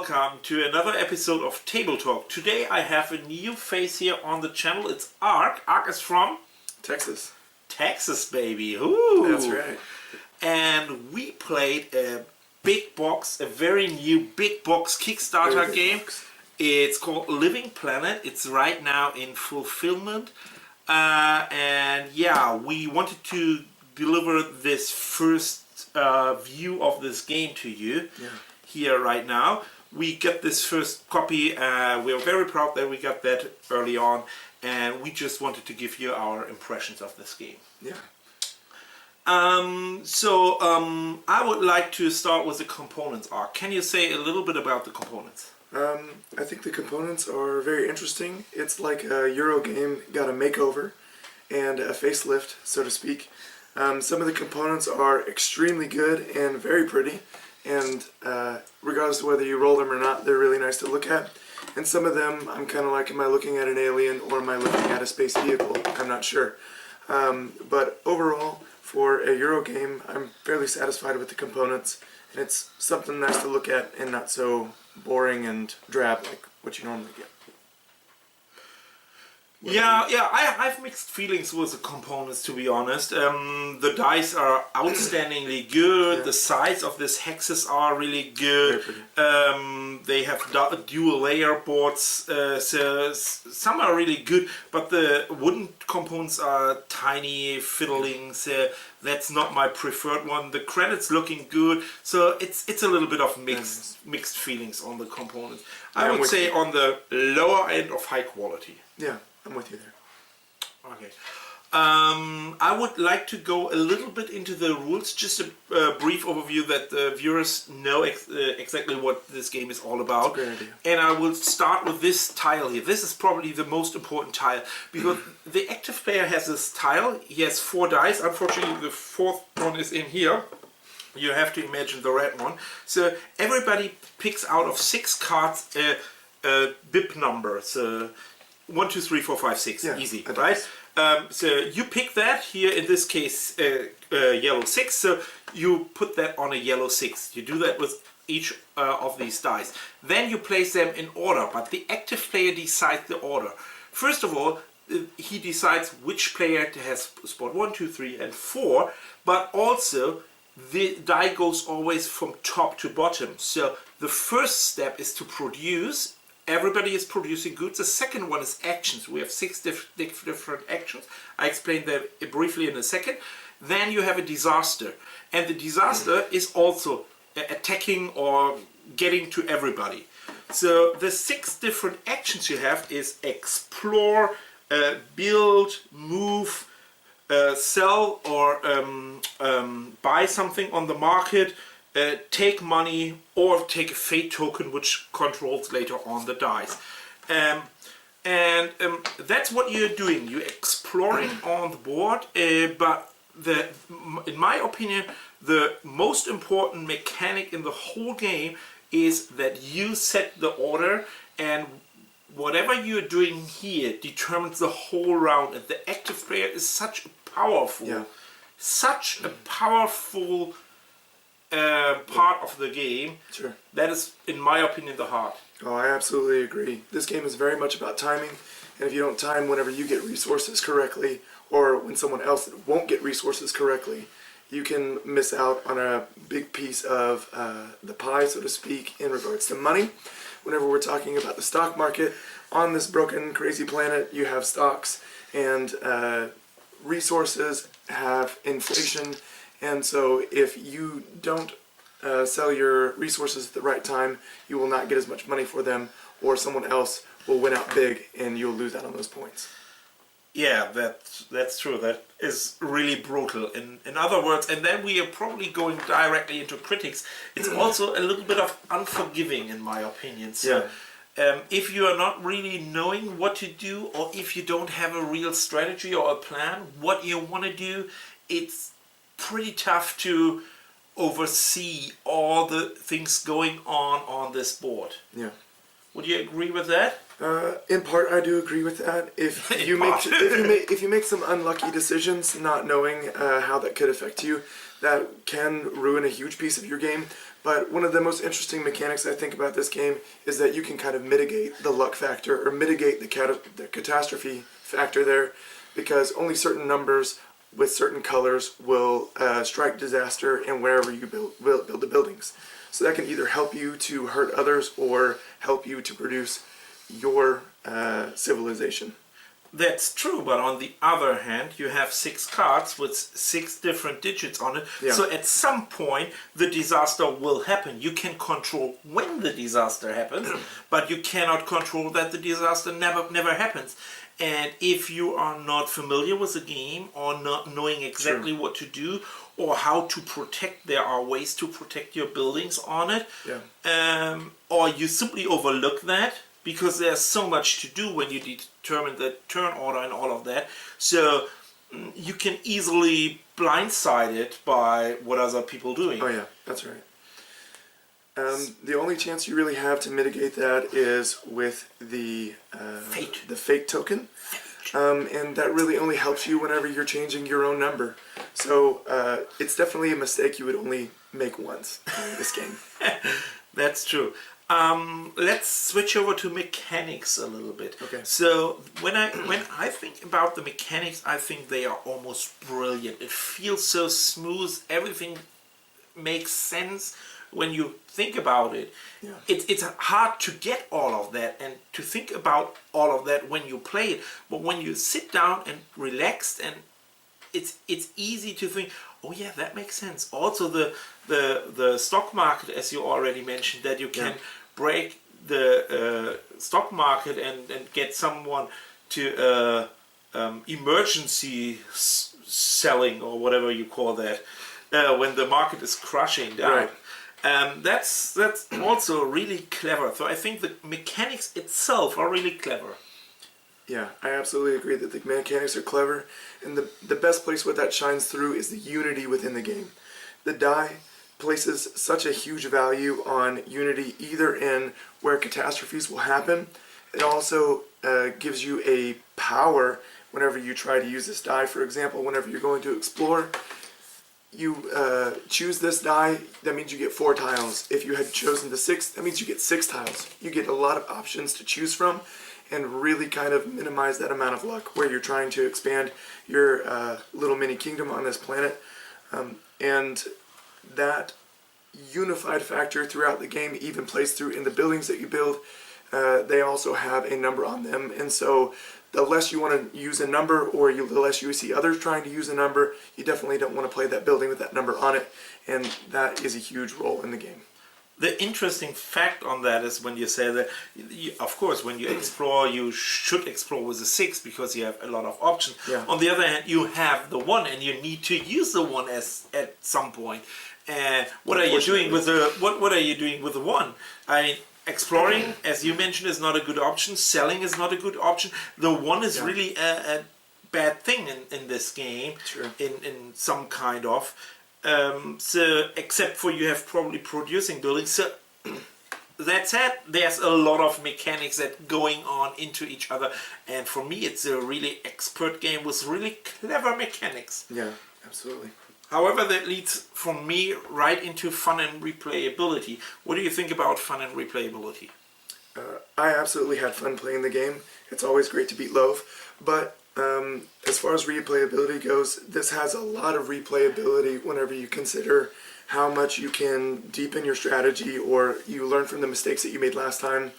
welcome to another episode of Table Talk. Today I have a new face here on the channel. It's Ark. Ark is from Texas. Texas, baby. Ooh. That's right. And we played a big box, a very new big box Kickstarter game. It's called Living Planet. It's right now in fulfillment. And yeah, we wanted to deliver this first view of this game to you here right now. We get this first copy. We're very proud that we got that early on, and we just wanted to give you our impressions of this game. Yeah. I would like to start with the components. Ark, can you say a little bit about the components? I think the components are very interesting. It's like a Euro game got a makeover and a facelift, so to speak. Some of the components are extremely good and very pretty, and regardless of whether you roll them or not, they're really nice to look at. And some of them, I'm kind of like, am I looking at an alien or am I looking at a space vehicle? I'm not sure. But overall, for a Euro game, I'm fairly satisfied with the components, and it's something nice to look at and not so boring and drab like what you normally get. I have mixed feelings with the components, to be honest. The dice are outstandingly good. Yeah. The size of these hexes are really good. They have dual layer boards, so some are really good, but the wooden components are tiny, fiddling, so that's not my preferred one. The credits looking good, so it's a little bit of mixed feelings on the components. I would say on the lower end of high quality. Yeah. I'm with you there. Okay. I would like to go a little bit into the rules, just a brief overview that the viewers know exactly what this game is all about. That's a great idea. And I will start with this tile here. This is probably the most important tile, because the active player has this tile. He has 4 dice. Unfortunately, the 4th one is in here. You have to imagine the red one. So everybody picks out of 6 cards a bib number. So 1, 2, 3, 4, 5, 6. Yeah, easy, right? So you pick that here, in this case, yellow 6. So you put that on a yellow 6. You do that with each of these dice. Then you place them in order, but the active player decides the order. First of all, he decides which player has spot 1, 2, 3, and 4, but also the die goes always from top to bottom. So the first step is to produce. Everybody is producing goods. The second one is actions. We have 6 different actions. I explained that briefly in a second. Then you have a disaster. And the disaster is also attacking or getting to everybody. So the 6 different actions you have is explore, build, move, sell or buy something on the market, take money, or take a fate token which controls later on the dice. That's what you're doing. You're exploring on the board, but in my opinion, the most important mechanic in the whole game is that you set the order, and whatever you're doing here determines the whole round. And the active player is such a powerful part of the game. Sure. That is, in my opinion, the heart. Oh, I absolutely agree. This game is very much about timing, and if you don't time whenever you get resources correctly, or when someone else won't get resources correctly, you can miss out on a big piece of the pie, so to speak, in regards to money. Whenever we're talking about the stock market, on this broken, crazy planet, you have stocks, and resources have inflation. And so if you don't sell your resources at the right time, you will not get as much money for them, or someone else will win out big and you'll lose out on those points. Yeah, that's true. That is really brutal. In other words, and then we are probably going directly into critics. It's also a little bit of unforgiving, in my opinion. So, if you are not really knowing what to do, or if you don't have a real strategy or a plan, what you want to do, it's pretty tough to oversee all the things going on this board. Yeah. Would you agree with that? In part, I do agree with that. If you make some unlucky decisions, not knowing how that could affect you, that can ruin a huge piece of your game. But one of the most interesting mechanics I think about this game is that you can kind of mitigate the luck factor or mitigate the catastrophe factor there, because only certain numbers with certain colors will strike disaster in wherever you build the buildings. So that can either help you to hurt others or help you to produce your civilization. That's true, but on the other hand, you have 6 cards with 6 different digits on it. Yeah. So at some point, the disaster will happen. You can control when the disaster happens, but you cannot control that the disaster never happens. And if you are not familiar with the game or not knowing exactly what to do or how to protect, there are ways to protect your buildings on it. Yeah. Or you simply overlook that, because there's so much to do when you determine the turn order and all of that. So you can easily blindside it by what other people doing. Oh yeah, that's right. The only chance you really have to mitigate that is with the fate token. And that really only helps you whenever you're changing your own number. So it's definitely a mistake you would only make once in this game. That's true. Let's switch over to mechanics a little bit. Okay. So when I think about the mechanics, I think they are almost brilliant. It feels so smooth. Everything makes sense when you think about it. Yeah. It's hard to get all of that and to think about all of that when you play it. But when you sit down and relaxed, and it's easy to think, oh yeah, that makes sense. Also the stock market, as you already mentioned, that you can break the stock market and get someone to emergency selling, or whatever you call that, when the market is crashing down. Right. That's also really clever. So I think the mechanics itself are really clever. Yeah, I absolutely agree that the mechanics are clever, and the best place where that shines through is the unity within the game. The die places such a huge value on unity, either in where catastrophes will happen. It also gives you a power whenever you try to use this die. For example, whenever you're going to explore, you choose this die, that means you get 4 tiles. If you had chosen the 6th, that means you get 6 tiles. You get a lot of options to choose from, and really kind of minimize that amount of luck where you're trying to expand your little mini kingdom on this planet. And that unified factor throughout the game even plays through in the buildings that you build. They also have a number on them, and so the less you want to use a number, or the less you see others trying to use a number, you definitely don't want to play that building with that number on it, and that is a huge role in the game. The interesting fact on that is when you say that, of course, when you explore, you should explore with a 6 because you have a lot of options. Yeah. On the other hand, you have the 1, and you need to use the 1 at some point. What are you doing with the what are you doing with the 1? I mean, exploring, as you mentioned, is not a good option. Selling is not a good option. The 1 is really a bad thing in this game. Sure. In some kind of. So except for you have probably producing buildings. So that said, there's a lot of mechanics that going on into each other, and for me it's a really expert game with really clever mechanics. Yeah, absolutely. However, that leads for me right into fun and replayability. What do you think about fun and replayability? I absolutely had fun playing the game. It's always great to beat Loaf, but as far as replayability goes, this has a lot of replayability whenever you consider how much you can deepen your strategy or you learn from the mistakes that you made last time.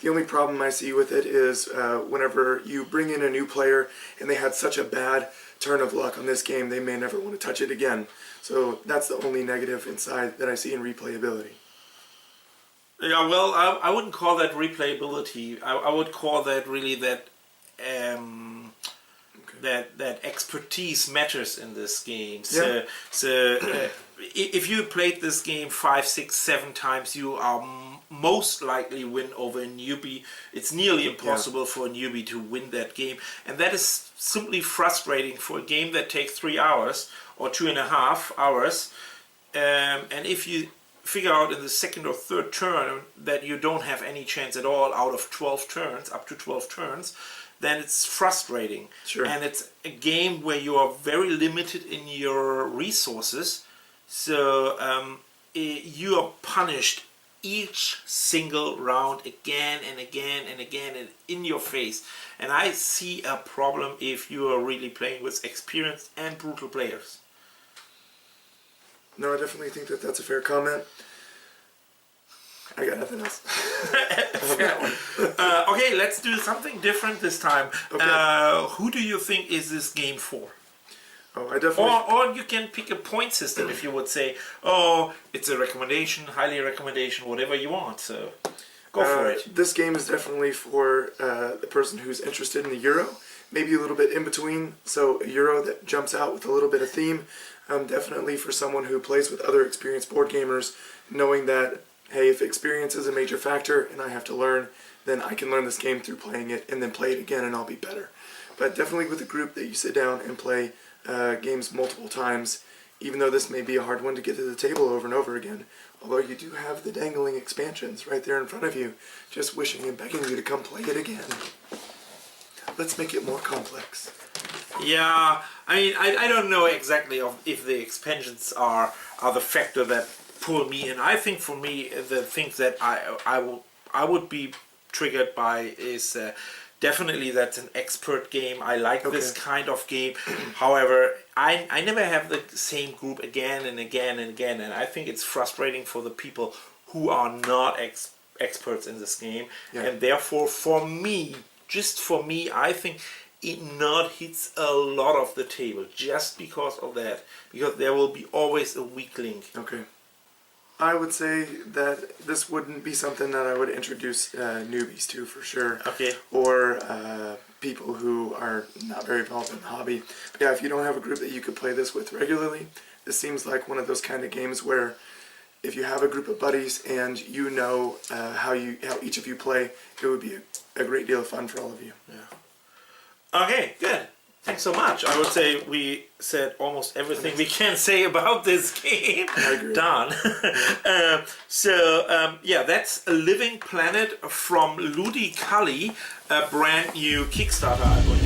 The only problem I see with it is whenever you bring in a new player and they had such a bad turn of luck on this game, they may never want to touch it again. So that's the only negative inside that I see in replayability. Yeah, well, I wouldn't call that replayability. I would call that really that that expertise matters in this game. So, if you played this game 5, 6, 7 times, you are most likely win over a newbie. It's nearly impossible for a newbie to win that game, and that is simply frustrating for a game that takes 3 hours or 2.5 hours. And if you figure out in the second or third turn that you don't have any chance at all out of 12 turns, up to 12 turns, then it's frustrating. Sure. And it's a game where you are very limited in your resources. So you are punished each single round again and again and again and in your face. And I see a problem if you are really playing with experienced and brutal players. No, I definitely think that that's a fair comment. I got nothing else. Okay, let's do something different this time. Okay. Who do you think is this game for? Oh, I definitely... Or you can pick a point system if you would say, oh, it's a recommendation, highly recommendation, whatever you want. So go for it. This game is definitely for the person who's interested in the Euro, maybe a little bit in between. So a Euro that jumps out with a little bit of theme. Definitely for someone who plays with other experienced board gamers, knowing that, hey, if experience is a major factor and I have to learn, then I can learn this game through playing it and then play it again and I'll be better. But definitely with a group that you sit down and play games multiple times, even though this may be a hard one to get to the table over and over again, although you do have the dangling expansions right there in front of you, just wishing and begging you to come play it again. Let's make it more complex. Yeah, I mean, I don't know exactly if the expansions are the factor that pull me in. I think for me, the things that I would be triggered by is definitely that's an expert game. I like this kind of game. However, I never have the same group again and again and again, and I think it's frustrating for the people who are not experts in this game. Yeah. And therefore, for me, just for me, I think it not hits a lot of the table just because of that, because there will be always a weak link. Okay. I would say that this wouldn't be something that I would introduce newbies to for sure. Okay. Or people who are not very involved in the hobby. But yeah, if you don't have a group that you could play this with regularly, this seems like one of those kind of games where if you have a group of buddies and you know how each of you play, it would be a great deal of fun for all of you. Yeah. Okay, good. Thanks so much. I would say we said almost everything we can say about this game. I agree. Done. Yeah, that's A Living Planet from Ludically, a brand new Kickstarter, I believe.